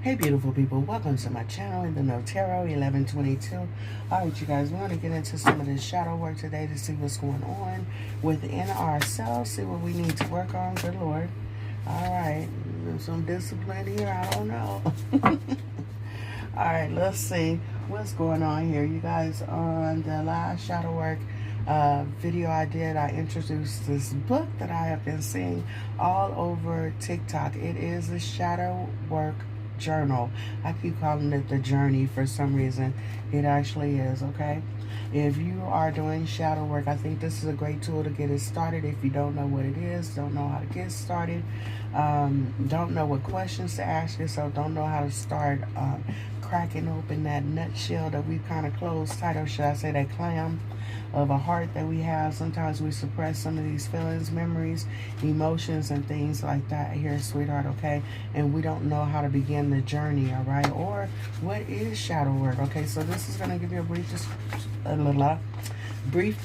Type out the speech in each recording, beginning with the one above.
Hey beautiful people, welcome to my channel in the No Tarot 1122. Alright you guys, we're going to get into some of this shadow work today to see what's going on within ourselves, see what we need to work on. Good Lord. Alright, some discipline here, I don't know. Alright, let's see what's going on here. You guys, on the last shadow work video I did, I introduced this book that I have been seeing all over TikTok. It is a shadow work journal. I keep calling it the journey for some reason. It actually is, okay? If you are doing shadow work, I think this is a great tool to get it started. If you don't know what it is, don't know how to get started, don't know what questions to ask yourself, don't know how to start cracking open that nutshell that we've kind of closed tight, or should I say that clam of a heart that we have. Sometimes we suppress some of these feelings, memories, emotions, and things like that here, sweetheart, okay? And we don't know how to begin the journey, all right? Or what is shadow work, okay? So this is going to give you a brief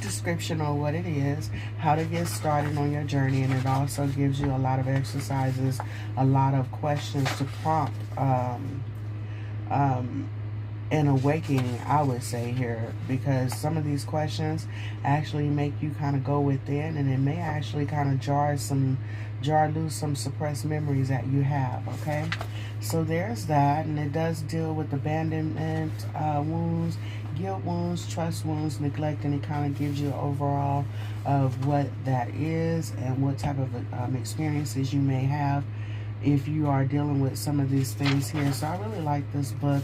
description on what it is, how to get started on your journey, and it also gives you a lot of exercises, a lot of questions to prompt an awakening, I would say here, because some of these questions actually make you kind of go within, and it may actually kind of jar loose some suppressed memories that you have, okay? So there's that, and it does deal with abandonment wounds, guilt wounds, trust wounds, neglect, and it kind of gives you overall of what that is and what type of experiences you may have if you are dealing with some of these things here. So I really like this book.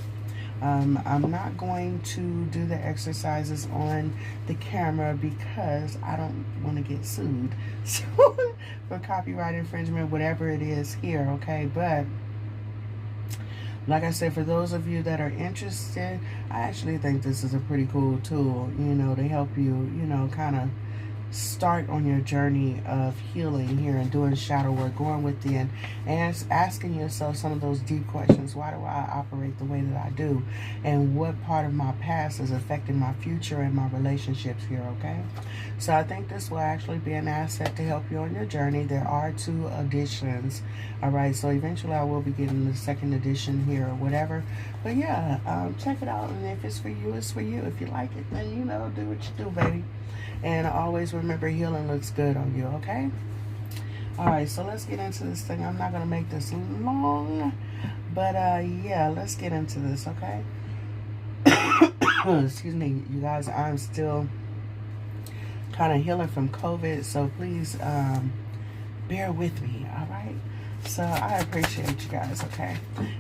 I'm not going to do the exercises on the camera because I don't want to get sued so for copyright infringement, whatever it is here, okay? But like I said, for those of you that are interested, I actually think this is a pretty cool tool, you know, to help you, you know, kind of start on your journey of healing here and doing shadow work, going within and asking yourself some of those deep questions. Why do I operate the way that I do, and what part of my past is affecting my future and my relationships here, okay? So I think this will actually be an asset to help you on your journey. There are 2 editions, all right? So eventually I will be getting the 2nd edition here or whatever, but yeah, check it out, and if it's for you, it's for you. If you like it, then, you know, do what you do, baby. And always remember, healing looks good on you, okay? Alright, so let's get into this thing. I'm not going to make this long, but yeah, let's get into this, okay? Excuse me, you guys, I'm still kind of healing from COVID, so please bear with me, alright? So I appreciate you guys, okay?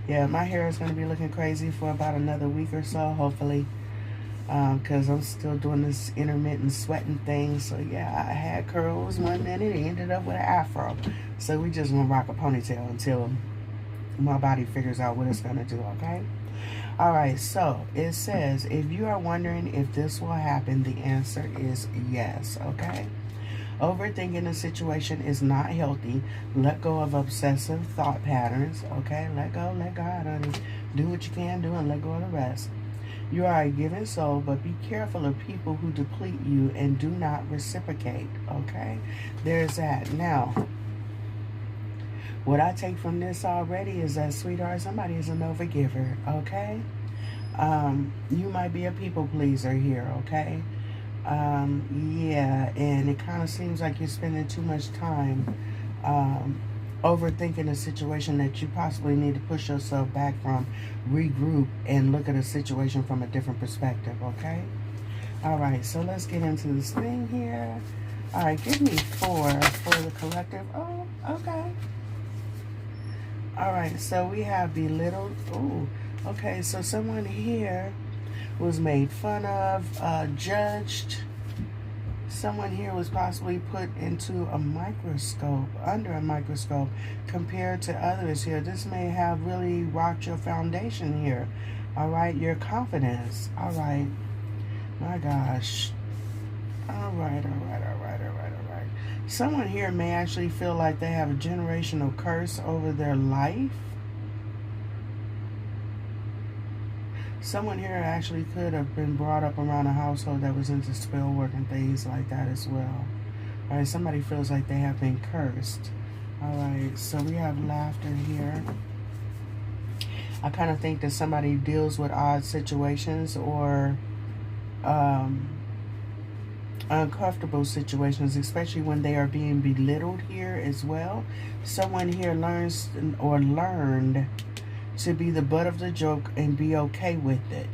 Yeah, my hair is going to be looking crazy for about another week or so, hopefully. Because I'm still doing this intermittent sweating thing. So yeah, I had curls one minute and ended up with an afro. So we just gonna rock a ponytail until my body figures out what it's gonna do, okay? Alright, so it says, if you are wondering if this will happen, the answer is yes, okay? Overthinking a situation is not healthy. Let go of obsessive thought patterns, okay? Let go, let God, honey. Do what you can do and let go of the rest. You are a giving soul, but be careful of people who deplete you and do not reciprocate, okay? There's that. Now, what I take from this already is that, sweetheart, somebody is an overgiver, okay? You might be a people pleaser here, okay? Yeah, and it kind of seems like you're spending too much time overthinking a situation that you possibly need to push yourself back from, regroup, and look at a situation from a different perspective, okay? All right, so let's get into this thing here. All right, give me 4 for the collective. Oh, okay. All right, so we have belittled. Oh, okay, so someone here was made fun of, judged. Someone here was possibly put into a microscope, under a microscope, compared to others here. This may have really rocked your foundation here, all right? Your confidence, all right? My gosh. All right. Someone here may actually feel like they have a generational curse over their life. Someone here actually could have been brought up around a household that was into spell work and things like that as well. All right, somebody feels like they have been cursed. All right, so we have laughter here. I kind of think that somebody deals with odd situations or uncomfortable situations, especially when they are being belittled here as well. Someone here learns or learned to be the butt of the joke and be okay with it.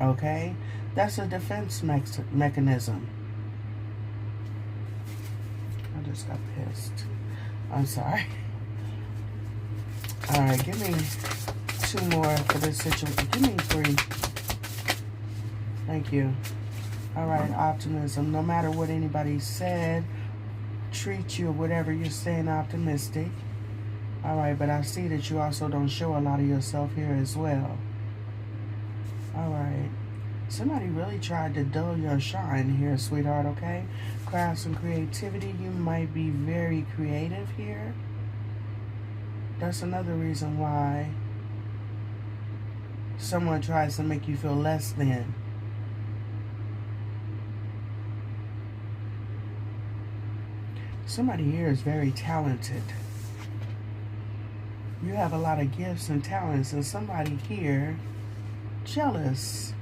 Okay? That's a defense mechanism. I just got pissed. I'm sorry. Alright, give me 2 more for this situation. Give me 3. Thank you. Alright, optimism. No matter what anybody said, treat you, or whatever, you're staying optimistic. Alright, but I see that you also don't show a lot of yourself here as well. Alright. Somebody really tried to dull your shine here, sweetheart, okay? Crafts and creativity. You might be very creative here. That's another reason why someone tries to make you feel less than. Somebody here is very talented. You have a lot of gifts and talents, and somebody here jealous.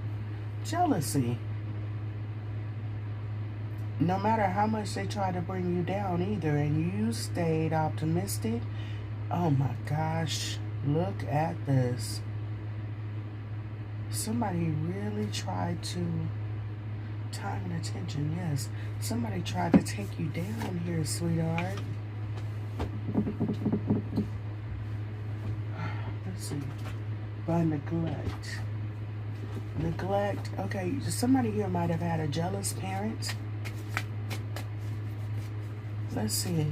Jealousy. No matter how much they try to bring you down either, and you stayed optimistic. Oh my gosh, look at this. Somebody really tried to, time and attention, yes. Somebody tried to take you down here, sweetheart. Let's see. By neglect. Neglect. Okay, somebody here might have had a jealous parent. Let's see.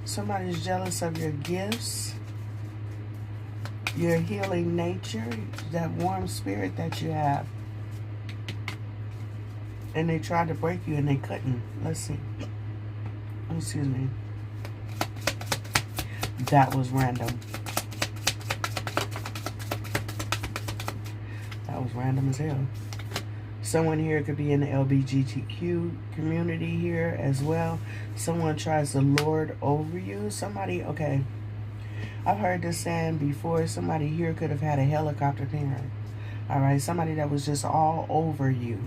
Somebody's jealous of your gifts, your healing nature, that warm spirit that you have. And they tried to break you and they couldn't. Let's see. Oh, excuse me. That was random. That was random as hell. Someone here could be in the LGBTQ community here as well. Someone tries to lord over you. Somebody, okay, I've heard this saying before. Somebody here could have had a helicopter parent. All right, somebody that was just all over you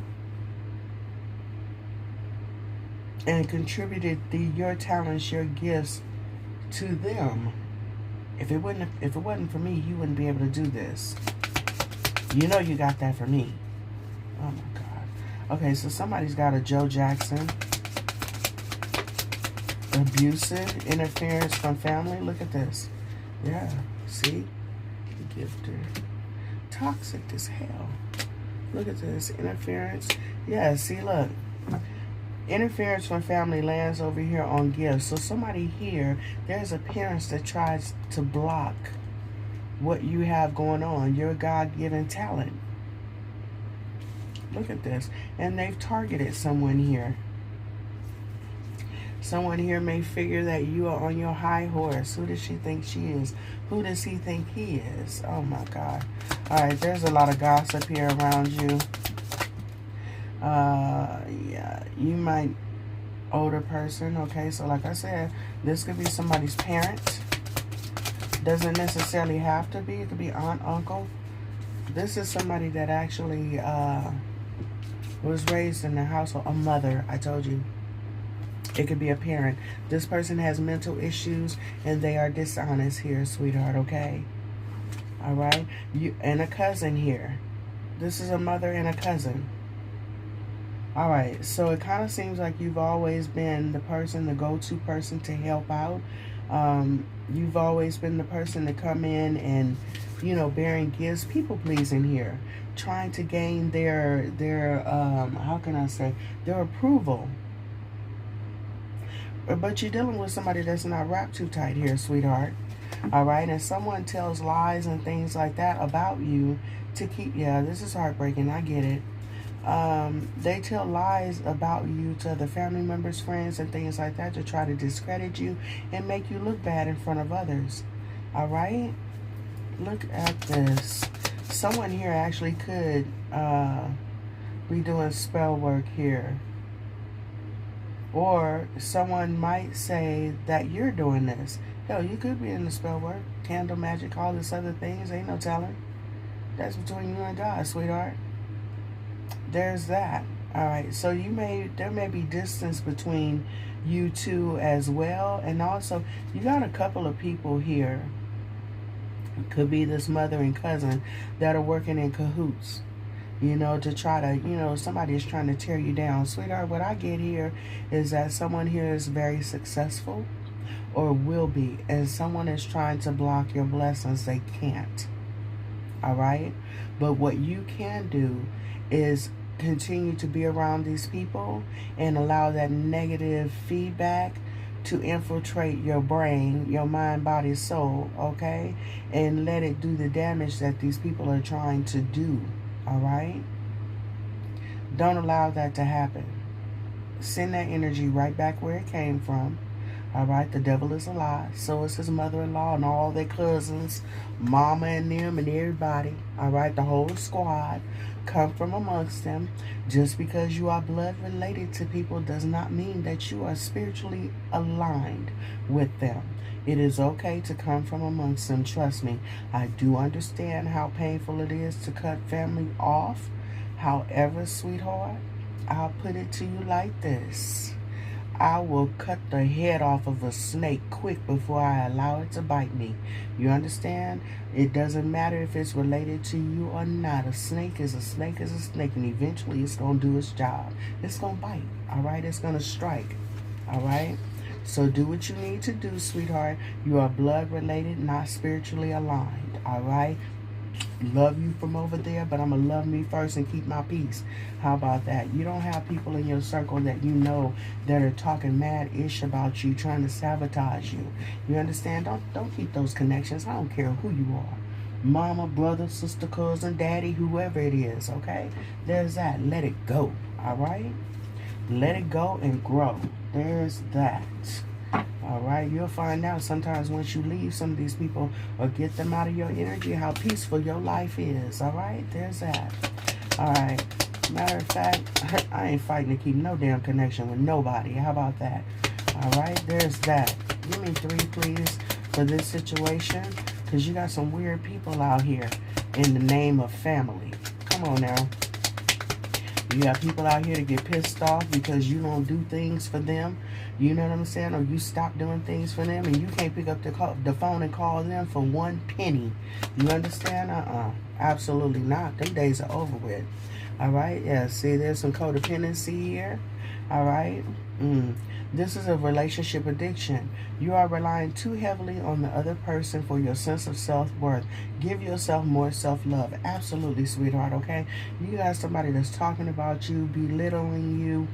and contributed your talents, your gifts to them. If it wasn't for me, you wouldn't be able to do this. You know you got that for me. Oh my God. Okay, so somebody's got a Joe Jackson. Abusive interference from family. Look at this. Yeah, see? The gifter. Toxic as hell. Look at this. Interference. Yeah, see, look. Interference from family lands over here on gifts. So somebody here, there's a parent that tries to block what you have going on, your God-given talent. Look at this. And they've targeted someone here. Someone here may figure that you are on your high horse. Who does she think she is? Who does he think he is? Oh my God. All right, there's a lot of gossip here around you. Yeah, you might, older person. Okay, so like I said, this could be somebody's parent. Doesn't necessarily have to be. It could be aunt, uncle. This is somebody that actually was raised in the household. A mother, I told you. It could be a parent. This person has mental issues and they are dishonest here, sweetheart, okay? All right? You and a cousin here. This is a mother and a cousin. All right, so it kind of seems like you've always been the person, the go-to person to help out. You've always been the person to come in and, you know, bearing gifts, people pleasing here, trying to gain their how can I say, their approval. But you're dealing with somebody that's not wrapped too tight here, sweetheart. All right, and someone tells lies and things like that about you to keep, yeah, this is heartbreaking, I get it. They tell lies about you to other family members, friends, and things like that to try to discredit you and make you look bad in front of others. All right? Look at this. Someone here actually could be doing spell work here. Or someone might say that you're doing this. Hell, you could be in the spell work, candle magic, all this other things. Ain't no telling. That's between you and God, sweetheart. There's that. All right. So there may be distance between you two as well. And also, you got a couple of people here. It could be this mother and cousin that are working in cahoots. You know, to try to, somebody is trying to tear you down. Sweetheart, what I get here is that someone here is very successful or will be, and someone is trying to block your blessings. They can't. All right? But what you can do is continue to be around these people and allow that negative feedback to infiltrate your brain, your mind, body, soul, okay? And let it do the damage that these people are trying to do. All right? Don't allow that to happen. Send that energy right back where it came from. All right? The devil is a lie. So is his mother-in-law and all their cousins, mama and them and everybody. All right? The whole squad. Come from amongst them. Just because you are blood related to people does not mean that you are spiritually aligned with them. It is okay to come from amongst them. Trust me, I do understand how painful it is to cut family off. However, sweetheart, I'll put it to you like this. I will cut the head off of a snake quick before I allow it to bite me. You understand? It doesn't matter if it's related to you or not. A snake is a snake is a snake, and eventually it's going to do its job. It's going to bite, all right? It's going to strike, all right? So do what you need to do, sweetheart. You are blood related, not spiritually aligned, all right? Love you from over there, but I'm going to love me first and keep my peace. How about that? You don't have people in your circle that you know that are talking mad-ish about you, trying to sabotage you. You understand? Don't keep those connections. I don't care who you are. Mama, brother, sister, cousin, daddy, whoever it is, okay? There's that. Let it go, all right? Let it go and grow. There's that. All right, you'll find out sometimes once you leave some of these people or get them out of your energy how peaceful your life is. All right, there's that. All right, matter of fact, I ain't fighting to keep no damn connection with nobody. How about that? All right, there's that. Give me 3, please, for this situation, because you got some weird people out here in the name of family. Come on now. You got people out here to get pissed off because you don't do things for them. You know what I'm saying? Or you stop doing things for them and you can't pick up the phone and call them for 1 penny. You understand? Absolutely not. Them days are over with. All right? Yeah, see, there's some codependency here. All right? This is a relationship addiction. You are relying too heavily on the other person for your sense of self-worth. Give yourself more self-love. Absolutely, sweetheart, okay? You got somebody that's talking about you, belittling you,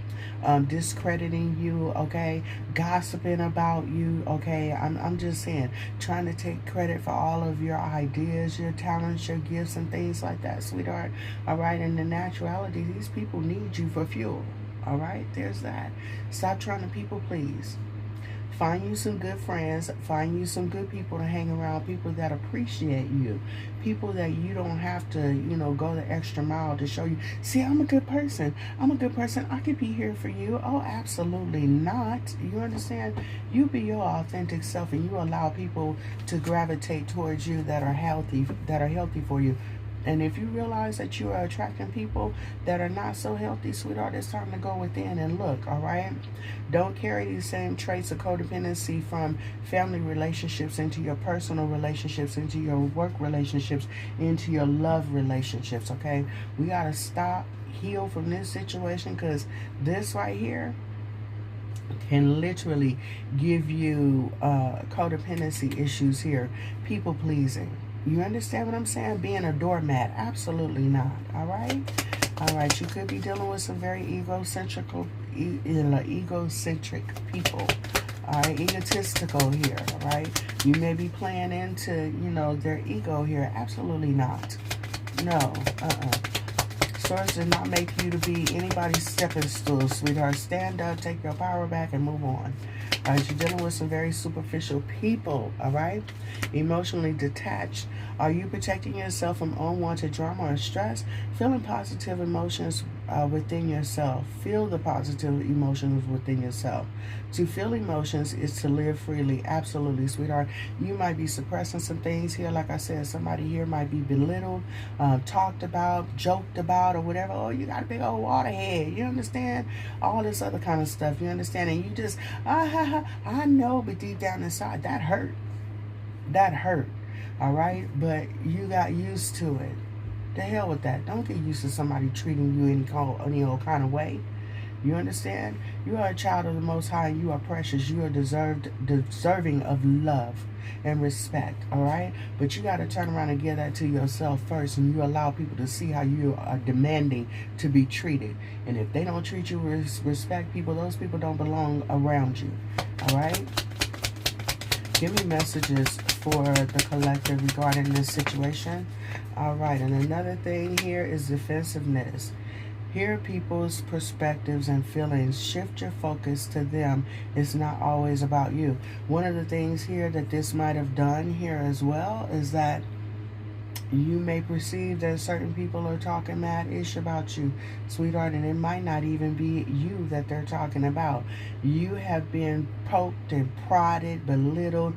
discrediting you, okay? Gossiping about you, okay? I'm just saying, trying to take credit for all of your ideas, your talents, your gifts, and things like that, sweetheart. All right? And in actuality, these people need you for fuel. All right, there's that. Stop trying to people please. Find you some good friends. Find you some good people to hang around. People that appreciate you. People that you don't have to, go the extra mile to show you. See, I'm a good person. I'm a good person. I could be here for you. Oh, absolutely not. You understand? You be your authentic self, and you allow people to gravitate towards you that are healthy for you. And if you realize that you are attracting people that are not so healthy, sweetheart, it's time to go within and look, all right? Don't carry these same traits of codependency from family relationships into your personal relationships, into your work relationships, into your love relationships, okay? We got to stop, heal from this situation, because this right here can literally give you codependency issues here. People pleasing. You understand what I'm saying? Being a doormat. Absolutely not. All right? All right. You could be dealing with some very egocentric people. All right? Egotistical here. All right? You may be playing into, their ego here. Absolutely not. No. Source does not make you to be anybody's stepping stool, sweetheart. Stand up, take your power back, and move on. All right, you're dealing with some very superficial people, all right? Emotionally detached. Are you protecting yourself from unwanted drama or stress? Feeling positive emotions within yourself. Feel the positive emotions within yourself. To feel emotions is to live freely. Absolutely, sweetheart. You might be suppressing some things here. Like I said, somebody here might be belittled, talked about, joked about, or whatever. Oh, you got a big old water head. You understand? All this other kind of stuff. You understand? And you just, I know, but deep down inside, that hurt. That hurt. All right? But you got used to it. The hell with that. Don't get used to somebody treating you any old kind of way. You understand? You are a child of the Most High, and you are precious. You are deserving of love and respect, all right? But you got to turn around and give that to yourself first, and you allow people to see how you are demanding to be treated. And if they don't treat you with respect, those people don't belong around you, all right? Give me messages for the collective regarding this situation. All right, and another thing here is defensiveness. Hear people's perspectives and feelings. Shift your focus to them. It's not always about you. One of the things here that this might have done here as well is that you may perceive that certain people are talking mad-ish about you, sweetheart, and it might not even be you that they're talking about. You have been poked and prodded, belittled,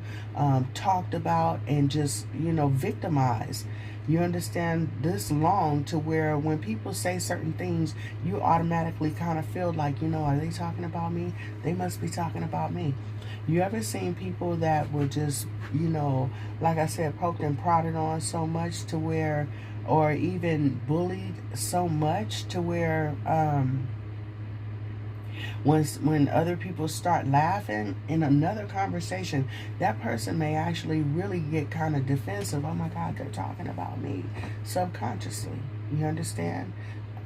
talked about, and just, victimized. You understand, this long to where when people say certain things, you automatically kind of feel like, are they talking about me? They must be talking about me. You ever seen people that were just, like I said, poked and prodded on so much to where, or even bullied so much to where, when other people start laughing in another conversation, that person may actually really get kind of defensive. Oh my God, they're talking about me, subconsciously. You understand?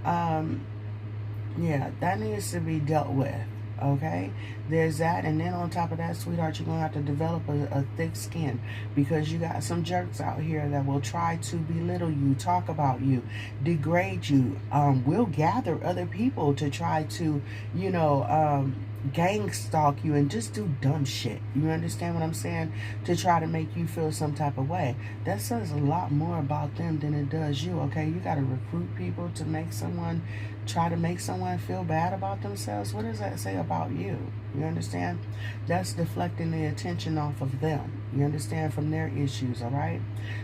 Yeah, that needs to be dealt with. Okay, there's that. And then on top of that, sweetheart, you're gonna have to develop a thick skin, because you got some jerks out here that will try to belittle you, talk about you, degrade you, will gather other people to try to gang stalk you and just do dumb shit. You understand what I'm saying? To try to make you feel some type of way. That says a lot more about them than it does you. Okay, you got to recruit people to try to make someone feel bad about themselves. What does that say about you? You understand? That's deflecting the attention off of them. You understand? From their issues, all right?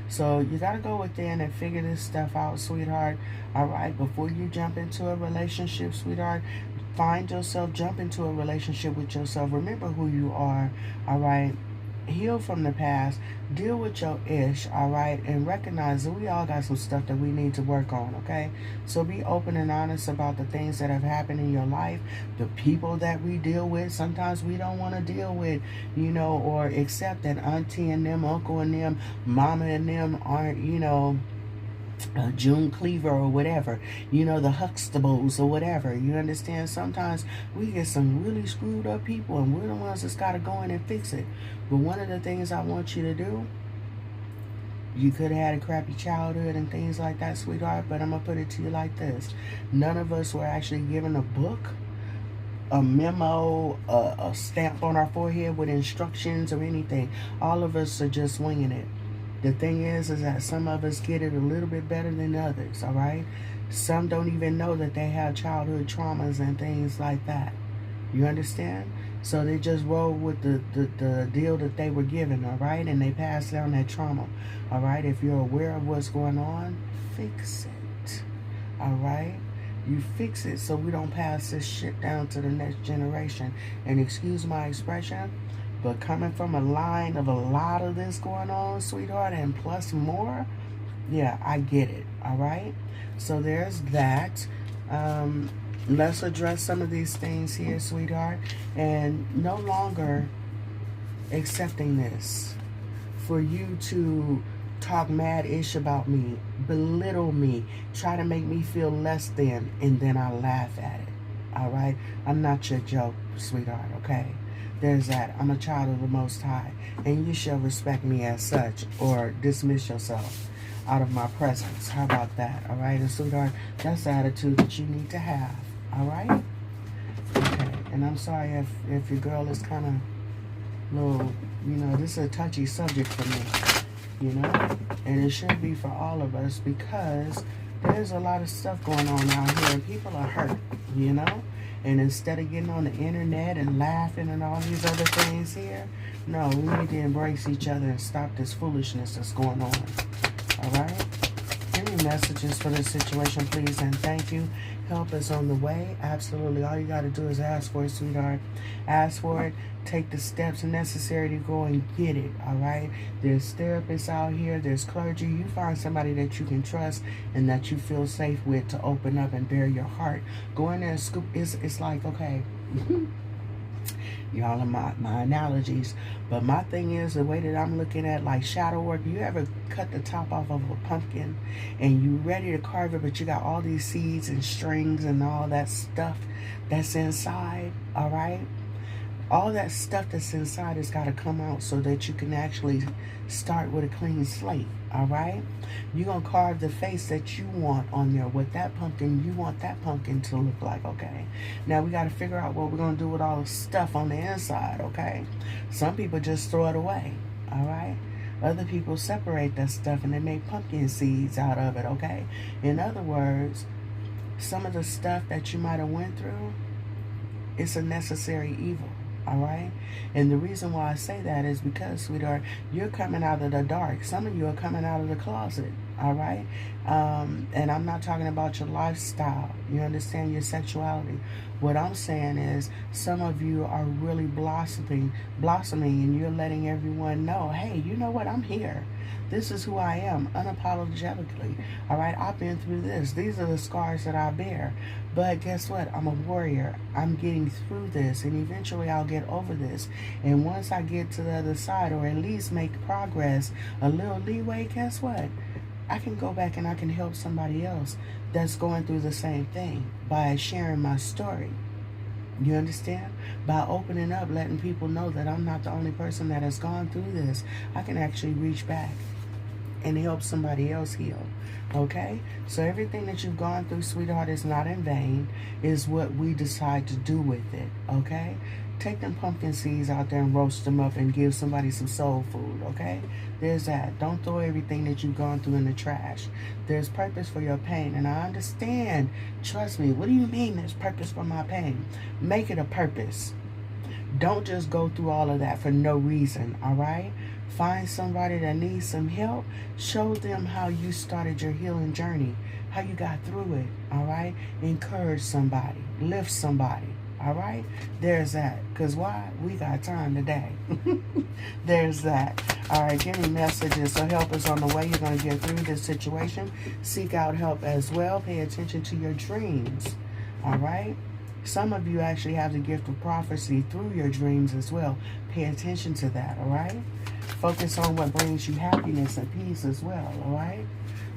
So you got to go within and figure this stuff out, sweetheart, all right? Before you jump into a relationship, sweetheart, find yourself, jump into a relationship with yourself. Remember who you are, all right? Heal from the past, deal with your ish, all right? And recognize that we all got some stuff that we need to work on, okay? So be open and honest about the things that have happened in your life, the people that we deal with. Sometimes we don't want to deal with, or accept that auntie and them, uncle and them, mama and them aren't, June Cleaver or whatever, the Huxtables or whatever. You understand? Sometimes we get some really screwed up people, and we're the ones that's got to go in and fix it. But one of the things I want you to do, you could have had a crappy childhood and things like that, sweetheart, but I'm going to put it to you like this. None of us were actually given a book, a memo, a stamp on our forehead with instructions or anything. All of us are just winging it. The thing is that some of us get it a little bit better than others, all right? Some don't even know that they have childhood traumas and things like that. You understand? So they just roll with the deal that they were given, all right? And they pass down that trauma, all right? If you're aware of what's going on, fix it, all right? You fix it so we don't pass this shit down to the next generation. And excuse my expression, but coming from a line of a lot of this going on, sweetheart, and plus more, yeah, I get it, all right? So there's that. Let's address some of these things here, sweetheart, and no longer accepting this for you to talk mad-ish about me, belittle me, try to make me feel less than, and then I laugh at it, all right? I'm not your joke, sweetheart, okay? There's that. I'm a child of the Most High, and you shall respect me as such, or dismiss yourself out of my presence. How about that? All right, and sweetheart, that's the attitude that you need to have. All right? Okay. And I'm sorry if your girl is kind of little, this is a touchy subject for me, and it should be for all of us, because There's a lot of stuff going on out here. People are hurt, you know? And instead of getting on the internet and laughing and all these other things here, no, we need to embrace each other and stop this foolishness that's going on. All right? Any messages for this situation, please, and thank you. Help is on the way. Absolutely. All you got to do is ask for it, sweetheart. Ask for it. Take the steps necessary to go and get it. All right? There's therapists out here. There's clergy. You find somebody that you can trust and that you feel safe with to open up and bare your heart. Go in there and scoop. It's like, okay. Y'all are my analogies, but my thing is the way that I'm looking at like shadow work. You ever cut the top off of a pumpkin and you ready to carve it, but you got all these seeds and strings and all that stuff that's inside? All right, all that stuff that's inside has got to come out so that you can actually start with a clean slate. All right, you're gonna carve the face that you want on there with that pumpkin. You want that pumpkin to look like. Okay, now we got to figure out what we're gonna do with all the stuff on the inside. Okay, some people just throw it away. All right, other people separate that stuff and they make pumpkin seeds out of it. Okay, in other words, some of the stuff that you might have went through, it's a necessary evil. All right, and the reason why I say that is because, sweetheart, you're coming out of the dark. Some of you are coming out of the closet. All right, and I'm not talking about your lifestyle. You understand, your sexuality. What I'm saying is some of you are really blossoming, and you're letting everyone know, hey, you know what, I'm here. This is who I am, unapologetically. All right, I've been through this. These are the scars that I bear. But guess what? I'm a warrior. I'm getting through this, and eventually I'll get over this. And once I get to the other side, or at least make progress, a little leeway, guess what? I can go back and I can help somebody else that's going through the same thing by sharing my story. You understand? By opening up, letting people know that I'm not the only person that has gone through this. I can actually reach back and help somebody else heal. Okay? So everything that you've gone through, sweetheart, is not in vain. Is what we decide to do with it. Okay? Take them pumpkin seeds out there and roast them up and give somebody some soul food. Okay? There's that. Don't throw everything that you've gone through in the trash. There's purpose for your pain. And I understand. Trust me. What do you mean there's purpose for my pain? Make it a purpose. Don't just go through all of that for no reason. All right? Find somebody that needs some help. Show them how you started your healing journey, how you got through it, all right? Encourage somebody. Lift somebody, all right? There's that. Because why? We got time today. There's that. All right, give me messages. So help is on the way. You're going to get through this situation. Seek out help as well. Pay attention to your dreams, all right? Some of you actually have the gift of prophecy through your dreams as well. Pay attention to that, all right? Focus on what brings you happiness and peace as well, all right?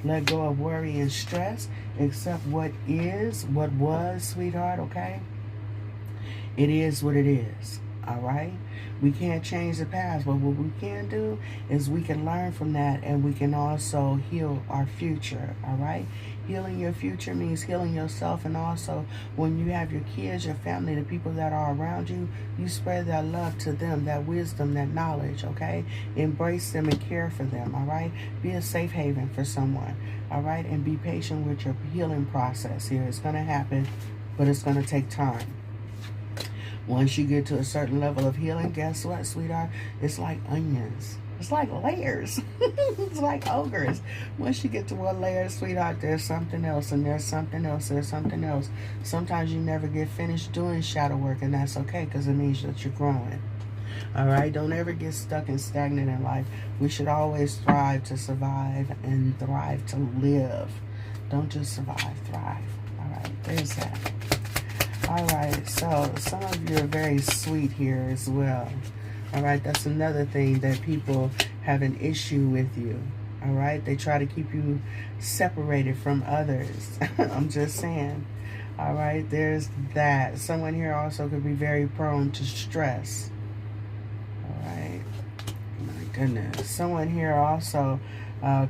Let go of worry and stress. Accept what is, what was, sweetheart, okay? It is what it is, all right? We can't change the past, but what we can do is we can learn from that, and we can also heal our future, all right? Healing your future means healing yourself, and also when you have your kids, your family, the people that are around you, you spread that love to them, that wisdom, that knowledge, okay? Embrace them and care for them, all right? Be a safe haven for someone, all right? And be patient with your healing process here. It's going to happen, but it's going to take time. Once you get to a certain level of healing, guess what, sweetheart? It's like onions. It's like layers. It's like ogres. Once you get to one layer, sweetheart, there's something else, and there's something else, there's something else. Sometimes you never get finished doing shadow work, and that's okay, because it means that you're growing. All right? Don't ever get stuck and stagnant in life. We should always strive to survive and thrive to live. Don't just survive, thrive. All right? There's that. All right, so some of you are very sweet here as well. All right, that's another thing that people have an issue with you. All right, they try to keep you separated from others. I'm just saying. All right, there's that. Someone here also could be very prone to stress. All right, my goodness. Someone here also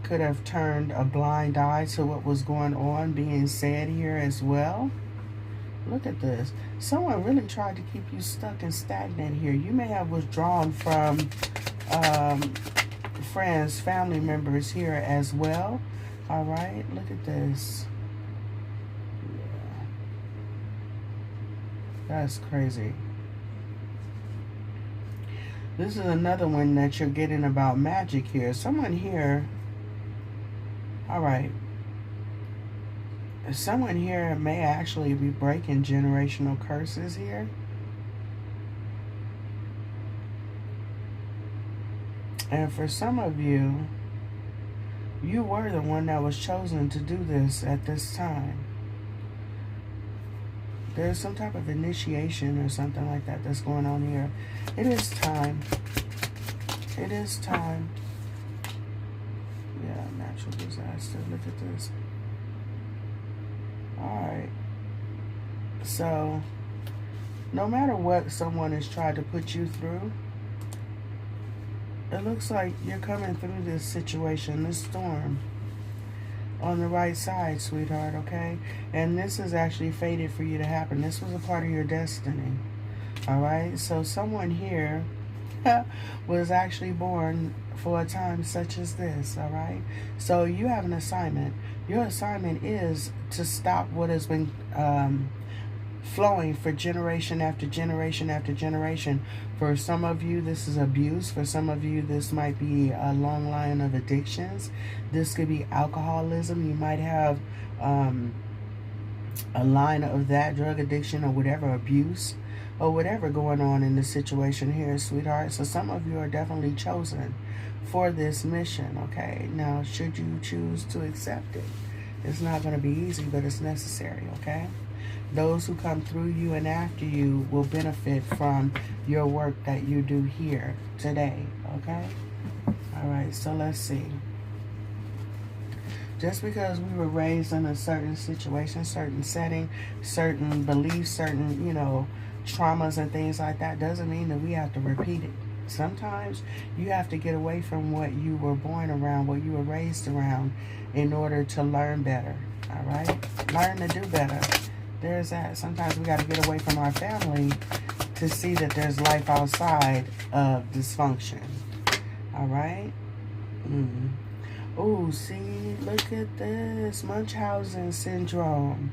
could have turned a blind eye to what was going on being said here as well. Look at this. Someone really tried to keep you stuck and stagnant here. You may have withdrawn from friends, family members here as well. All right, look at this. Yeah, that's crazy. This is another one that you're getting about magic here. Someone here, all right, someone here may actually be breaking generational curses here. And for some of you, you were the one that was chosen to do this at this time. There's some type of initiation or something like that that's going on here. It is time. It is time. Yeah, natural disaster. Look at this. Alright. So, no matter what someone has tried to put you through, it looks like you're coming through this situation, this storm, on the right side, sweetheart, okay? And this is actually fated for you to happen. This was a part of your destiny, all right? So someone here was actually born for a time such as this, all right? So you have an assignment. Your assignment is to stop what has been flowing for generation after generation after generation. For some of you, this is abuse. For some of you, this might be a long line of addictions. This could be alcoholism. You might have a line of that, drug addiction or whatever, abuse or whatever going on in the situation here, sweetheart. So some of you are definitely chosen for this mission, okay? Now, should you choose to accept it, it's not going to be easy, but it's necessary, okay? Those who come through you and after you will benefit from your work that you do here today, okay? All right, so let's see. Just because we were raised in a certain situation, certain setting, certain beliefs, certain, traumas and things like that doesn't mean that we have to repeat it. Sometimes you have to get away from what you were born around, what you were raised around, in order to learn better, all right? Learn to do better. There's that. Sometimes we got to get away from our family to see that there's life outside of dysfunction. All right? Oh, see, look at this. Munchausen syndrome.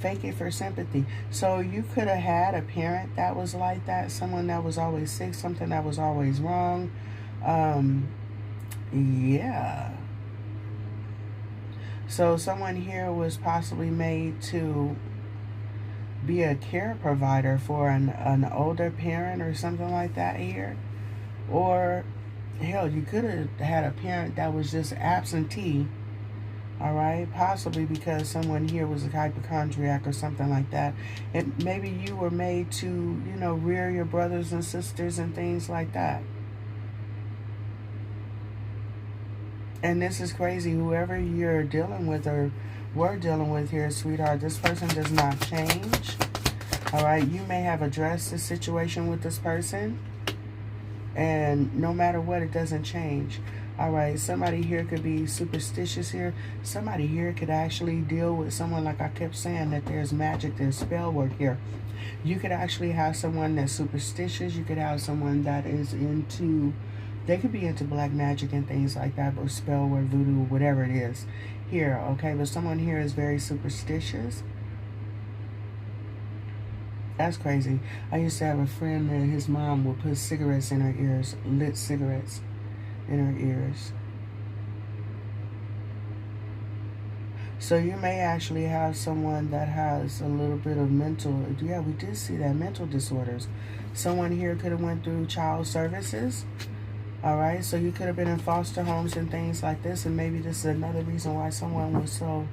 Fake it for sympathy. So you could have had a parent that was like that, someone that was always sick, something that was always wrong. Yeah. So someone here was possibly made to be a care provider for an older parent or something like that here. Or, hell, you could have had a parent that was just absentee, all right? Possibly because someone here was a hypochondriac or something like that. And maybe you were made to, rear your brothers and sisters and things like that. And this is crazy. Whoever you're dealing with or we're dealing with here, sweetheart, this person does not change. All right, you may have addressed the situation with this person, and no matter what, it doesn't change. All right, somebody here could be superstitious here. Somebody here could actually deal with someone, like I kept saying, that there's magic, there's spell work here. You could actually have someone that's superstitious. You could have someone that is into, they could be into black magic and things like that, or spell work, voodoo, whatever it is here, okay? But someone here is very superstitious. That's crazy. I used to have a friend that his mom would put cigarettes in her ears, lit cigarettes in her ears. So you may actually have someone that has a little bit of mental, yeah, we did see that, mental disorders. Someone here could have went through child services. All right, so you could have been in foster homes and things like this, and maybe this is another reason why someone was so,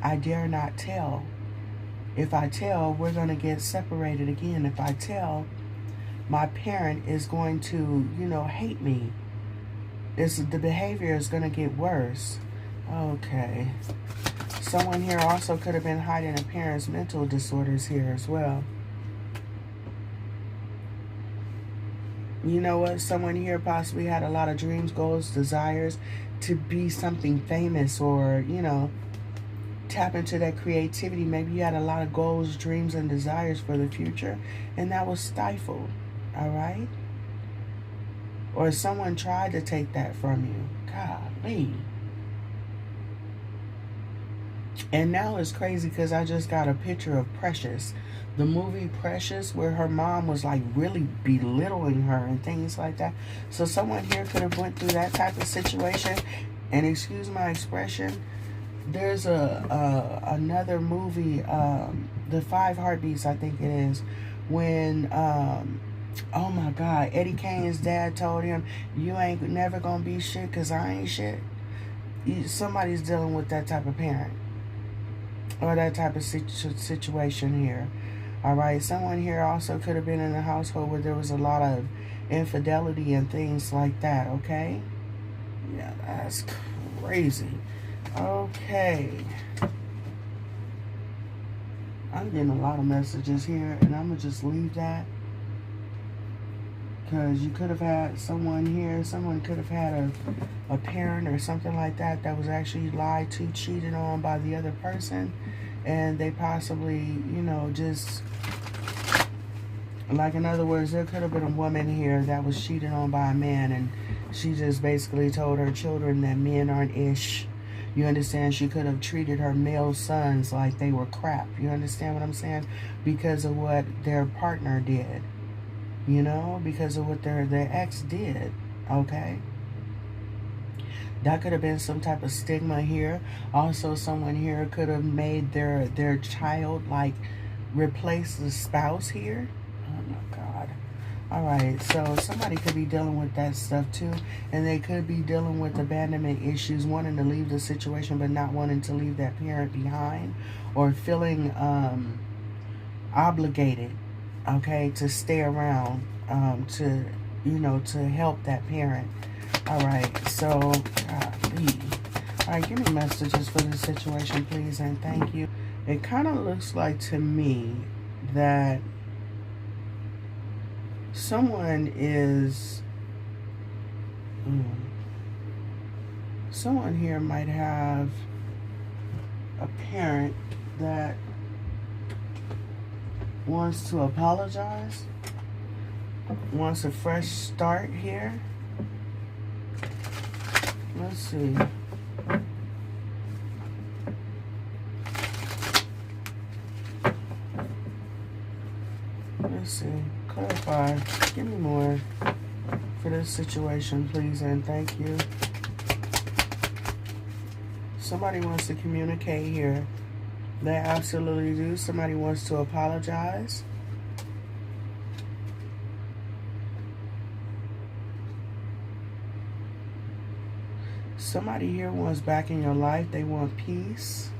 I dare not tell. If I tell, we're going to get separated again. If I tell, my parent is going to, hate me. The behavior is going to get worse. Okay. Someone here also could have been hiding a parent's mental disorders here as well. You know what? Someone here possibly had a lot of dreams, goals, desires to be something famous, or, tap into that creativity. Maybe you had a lot of goals, dreams, and desires for the future, and that was stifled, all right? Or someone tried to take that from you. Golly. And now it's crazy because I just got a picture of Precious, the movie Precious, where her mom was like really belittling her and things like that. So someone here could have went through that type of situation. And excuse my expression, there's another movie, The Five Heartbeats, I think it is, when oh my God, Eddie Kane's dad told him, "You ain't never gonna be shit because I ain't shit." Somebody's dealing with that type of parent or that type of situation here. All right, someone here also could have been in a household where there was a lot of infidelity and things like that. Okay, yeah, that's crazy. Okay, I'm getting a lot of messages here, and I'm gonna just leave that, because you could have had someone here, someone could have had a parent or something like that that was actually lied to, cheated on by the other person, and they possibly, you know, just, like, in other words, there could have been a woman here that was cheated on by a man, and she just basically told her children that men aren't ish. You understand? She could have treated her male sons like they were crap. You understand what I'm saying? Because of what their partner did. You know? Because of what their ex did. Okay? That could have been some type of stigma here. Also, someone here could have made their child, like, replace the spouse here. Oh, my God. Alright, so somebody could be dealing with that stuff too, and they could be dealing with abandonment issues, wanting to leave the situation but not wanting to leave that parent behind, or feeling obligated, okay, to stay around, to, you know, to help that parent. Alright, so, golly. Alright, give me messages for this situation, please, and thank you. It kind of looks like to me that someone is, someone here might have a parent that wants to apologize, wants a fresh start here. Let's see. Let's see. Clarify. Give me more for this situation, please, and thank you. Somebody wants to communicate here. They absolutely do. Somebody wants to apologize. Somebody here wants back in your life. They want peace.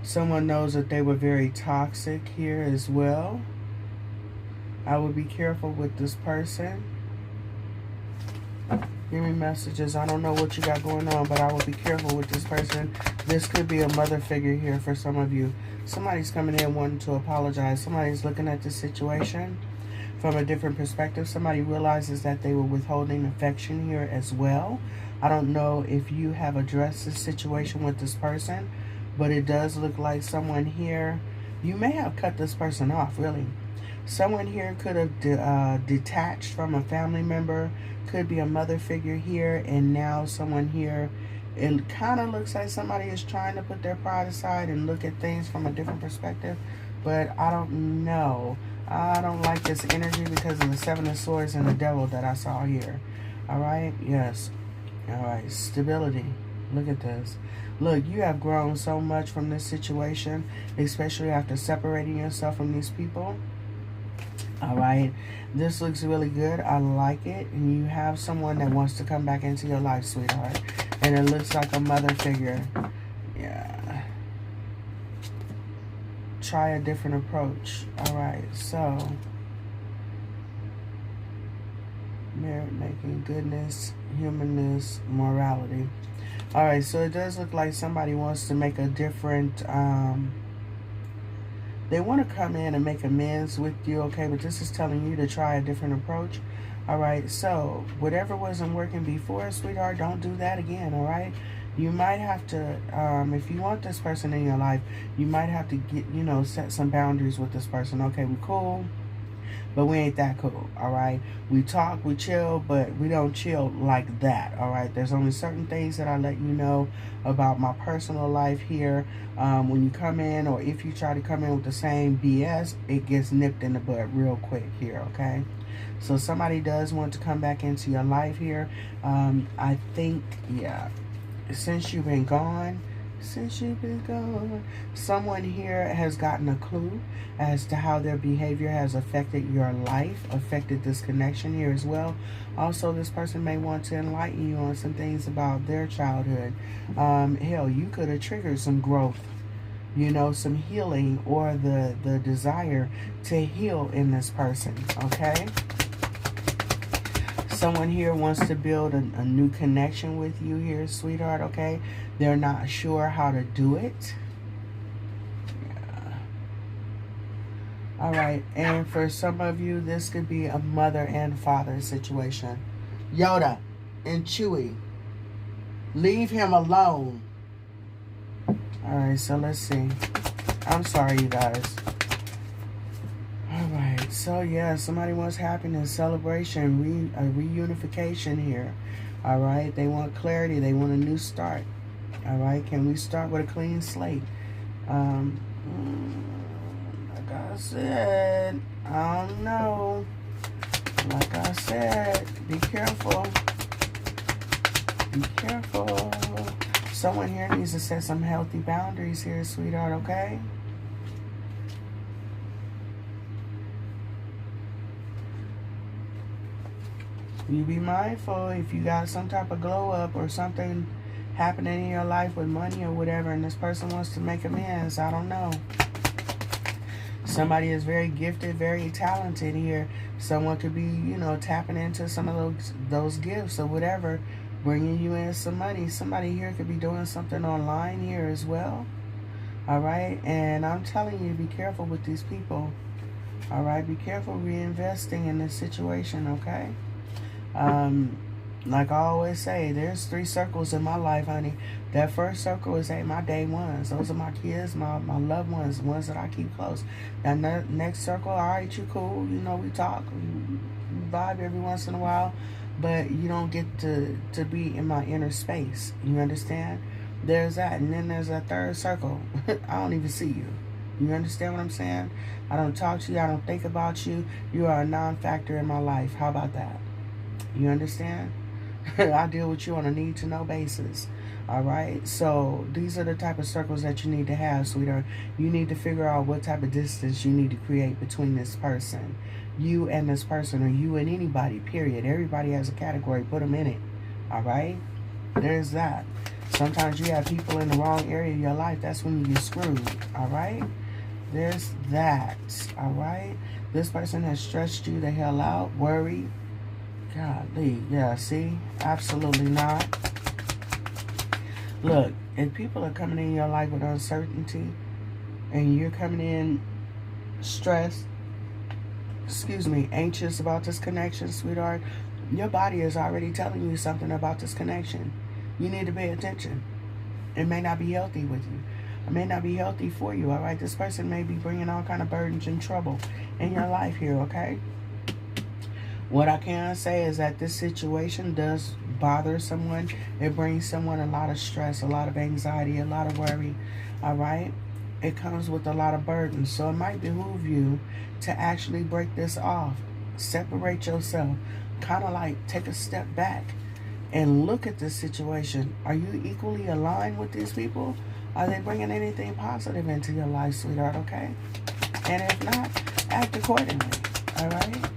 Someone knows that they were very toxic here as well. I would be careful with this person. Give me messages. I don't know what you got going on, but I would be careful with this person. This could be a mother figure here for some of you. Somebody's coming in wanting to apologize. Somebody's looking at the situation from a different perspective. Somebody realizes that they were withholding affection here as well. I don't know if you have addressed this situation with this person, but it does look like someone here, you may have cut this person off, really. Someone here could have detached from a family member, could be a mother figure here, and now someone here, it kind of looks like somebody is trying to put their pride aside and look at things from a different perspective, but I don't know. I don't like this energy because of the Seven of Swords and the Devil that I saw here. Alright? Yes. Alright. Stability. Look at this. Look, you have grown so much from this situation, especially after separating yourself from these people. Alright, this looks really good. I like it. And you have someone that wants to come back into your life, sweetheart. And it looks like a mother figure. Yeah. Try a different approach. Alright, so merit making, goodness, humanness, morality. Alright, so it does look like somebody wants to make a different, they want to come in and make amends with you, okay? But this is telling you to try a different approach. Alright, so whatever wasn't working before, sweetheart, don't do that again, alright? You might have to, if you want this person in your life, you might have to get, you know, set some boundaries with this person. Okay, we're cool. but we ain't that cool, all right? We talk, we chill, but we don't chill like that, all right? There's only certain things that I let you know about my personal life here. When you come in, or if you try to come in with the same BS, it gets nipped in the bud real quick here, okay? So somebody does want to come back into your life here. I think, yeah, since you've been gone, someone here has gotten a clue as to how their behavior has affected your life, affected this connection here as well. Also, this person may want to enlighten you on some things about their childhood. Hell, you could have triggered some growth, you know, some healing, or the desire to heal in this person, okay? Someone here wants to build a new connection with you here, sweetheart, okay? They're not sure how to do it. Yeah. All right, and for some of you, this could be a mother and father situation. Yoda and Chewie, leave him alone. All right, so let's see. I'm sorry, you guys. Alright, so yeah, somebody wants happiness, celebration, a reunification here. Alright, they want clarity, they want a new start. Alright, can we start with a clean slate? Like I said, I don't know. Like I said, be careful. Be careful. Someone here needs to set some healthy boundaries here, sweetheart, okay? You be mindful if you got some type of glow up or something happening in your life with money or whatever, and this person wants to make amends. I don't know. Somebody is very gifted, very talented here. Someone could be, you know, tapping into some of those gifts or whatever, bringing you in some money. Somebody here could be doing something online here as well. All right, and I'm telling you, be careful with these people. All right, be careful reinvesting in this situation, okay? Like I always say, there's 3 circles in my life, honey. That first circle is my day ones. Those are my kids, my loved ones, the ones that I keep close. That next circle, all right, you cool. You know, we talk, we vibe every once in a while, but you don't get to be in my inner space. You understand? There's that, and then there's a third circle. I don't even see you. You understand what I'm saying? I don't talk to you. I don't think about you. You are a non-factor in my life. How about that? You understand? I deal with you on a need-to-know basis. All right? So these are the type of circles that you need to have, sweetheart. You need to figure out what type of distance you need to create between this person. You and this person, or you and anybody, period. Everybody has a category. Put them in it. All right? There's that. Sometimes you have people in the wrong area of your life. That's when you get screwed. All right? There's that. All right? This person has stressed you the hell out, worried. Golly, yeah, see? Absolutely not. Look, if people are coming in your life with uncertainty, and you're coming in stressed, anxious about this connection, sweetheart, your body is already telling you something about this connection. You need to pay attention. It may not be healthy with you. It may not be healthy for you, all right? This person may be bringing all kind of burdens and trouble in your life here, okay? What I can say is that this situation does bother someone. It brings someone a lot of stress, a lot of anxiety, a lot of worry, all right? It comes with a lot of burden. So it might behoove you to actually break this off. Separate yourself. Kind of like take a step back and look at this situation. Are you equally aligned with these people? Are they bringing anything positive into your life, sweetheart, okay? And if not, act accordingly, all right?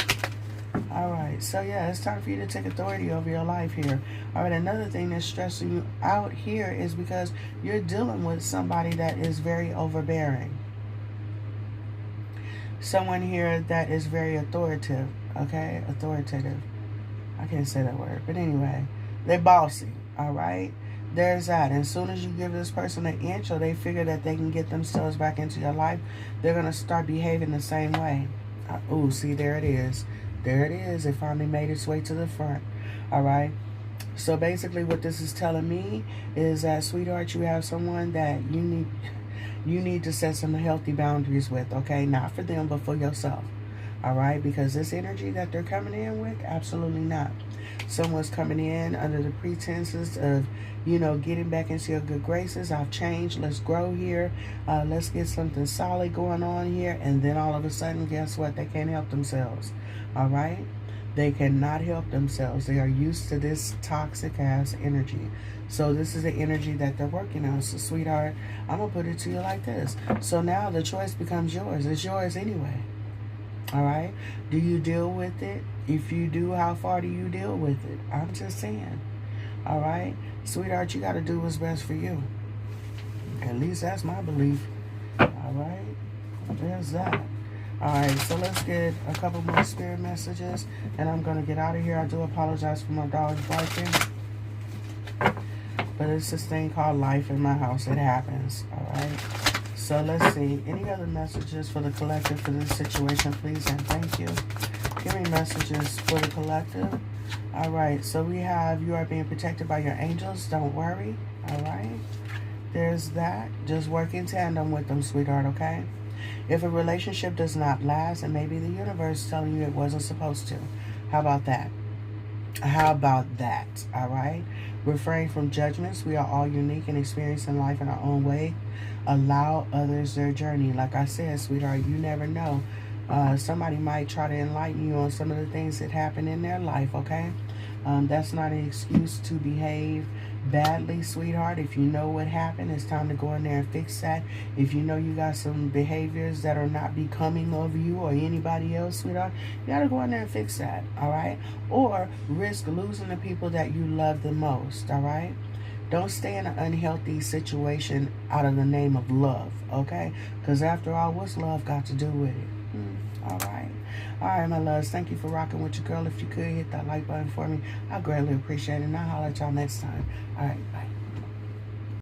All right, so yeah, it's time for you to take authority over your life here. All right, another thing that's stressing you out here is because you're dealing with somebody that is very overbearing. Someone here that is very authoritative, okay? Authoritative. I can't say that word, but anyway, they're bossy, all right? There's that. And as soon as you give this person an inch, or they figure that they can get themselves back into your life, they're going to start behaving the same way. Oh, see, there it is. There it is. It finally made its way to the front. All right. So basically what this is telling me is that, sweetheart, you have someone that you need to set some healthy boundaries with, okay? Not for them, but for yourself. All right, because this energy that they're coming in with, absolutely not. Someone's coming in under the pretenses of, you know, getting back into your good graces. I've changed. Let's grow here. Let's get something solid going on here. And then all of a sudden, guess what? They can't help themselves. All right? They cannot help themselves. They are used to this toxic ass energy. So this is the energy that they're working on. So, sweetheart, I'm going to put it to you like this. So now the choice becomes yours. It's yours anyway. All right? Do you deal with it? If you do, how far do you deal with it? I'm just saying. All right? Sweetheart, you got to do what's best for you. At least that's my belief. All right? There's that. All right, so let's get a couple more spirit messages, and I'm going to get out of here. I do apologize for my dog's barking, but it's this thing called life in my house. It happens. All right? So let's see. Any other messages for the collective for this situation, please, and thank you. Give me messages for the collective. All right, so we have you are being protected by your angels. Don't worry. All right? There's that. Just work in tandem with them, sweetheart, okay? If a relationship does not last, it may be the universe telling you it wasn't supposed to. How about that? How about that? All right? Refrain from judgments. We are all unique and experiencing life in our own way. Allow others their journey. Like I said, sweetheart, you never know. Somebody might try to enlighten you on some of the things that happen in their life, okay? That's not an excuse to behave badly, sweetheart. If you know what happened, it's time to go in there and fix that. If you know you got some behaviors that are not becoming of you or anybody else, sweetheart, you got to go in there and fix that, all right? Or risk losing the people that you love the most, all right? Don't stay in an unhealthy situation out of the name of love, okay? Because after all, what's love got to do with it? All right. All right, my loves. Thank you for rocking with your girl. If you could, hit that like button for me. I greatly appreciate it. And I'll holler at y'all next time. All right, bye.